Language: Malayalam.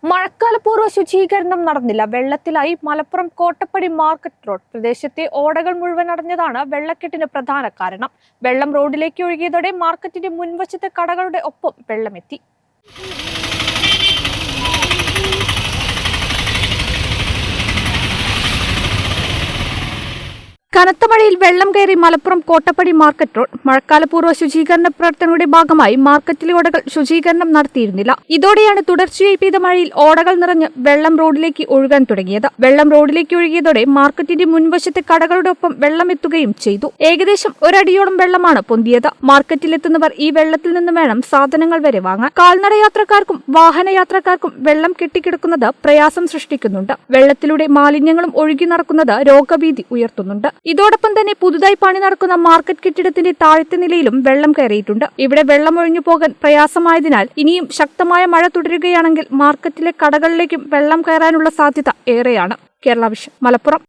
മഴക്കാലപൂർവ്വ ശുചീകരണം നടന്നില്ല. വെള്ളത്തിലായി മലപ്പുറം കോട്ടപ്പടി മാർക്കറ്റ് റോഡ് പ്രദേശത്തെ ഓടകൾ മുഴുവൻ അടഞ്ഞതാണ് വെള്ളക്കെട്ടിന് പ്രധാന കാരണം. വെള്ളം റോഡിലേക്ക് ഒഴുകിയതോടെ മാർക്കറ്റിന്റെ മുൻവശത്തെ കടകളുടെ ഒപ്പം വെള്ളമെത്തി. കനത്ത മഴയിൽ വെള്ളം കയറി മലപ്പുറം കോട്ടപ്പടി മാർക്കറ്റ് റോഡ്. മഴക്കാലപൂർവ്വ ശുചീകരണ പ്രവർത്തനങ്ങളുടെ ഭാഗമായി മാർക്കറ്റിലെ ഓടകൾ ശുചീകരണം നടത്തിയിരുന്നില്ല. ഇതോടെയാണ് തുടർച്ചയായി പെയ്ത മഴയിൽ ഓടകൾ നിറഞ്ഞ് വെള്ളം റോഡിലേക്ക് ഒഴുകാൻ തുടങ്ങിയത്. വെള്ളം റോഡിലേക്ക് ഒഴുകിയതോടെ മാർക്കറ്റിന്റെ മുൻവശത്തെ കടകളുടെ ഒപ്പം വെള്ളം എത്തുകയും ചെയ്തു. ഏകദേശം ഒരടിയോളം വെള്ളമാണ് പൊന്തിയത്. മാർക്കറ്റിലെത്തുന്നവർ ഈ വെള്ളത്തിൽ നിന്ന് വേണം സാധനങ്ങൾ വരെ വാങ്ങാൻ. കാൽനട യാത്രക്കാർക്കും വാഹനയാത്രക്കാർക്കും വെള്ളം കെട്ടിക്കിടക്കുന്നത് പ്രയാസം സൃഷ്ടിക്കുന്നുണ്ട്. വെള്ളത്തിലൂടെ മാലിന്യങ്ങളും ഒഴുകി നടക്കുന്നത് രോഗഭീതി ഉയർത്തുന്നുണ്ട്. ഇതോടൊപ്പം തന്നെ പുതുതായി പണി നടക്കുന്ന മാർക്കറ്റ് കെട്ടിടത്തിന്റെ താഴത്തെ നിലയിലും വെള്ളം കയറിയിട്ടുണ്ട്. ഇവിടെ വെള്ളം ഒഴിഞ്ഞു പോകാൻ പ്രയാസമായതിനാൽ ഇനിയും ശക്തമായ മഴ തുടരുകയാണെങ്കിൽ മാർക്കറ്റിലെ കടകളിലേക്കും വെള്ളം കയറാനുള്ള സാധ്യത ഏറെയാണ്. കേരള വിഷൻ, മലപ്പുറം.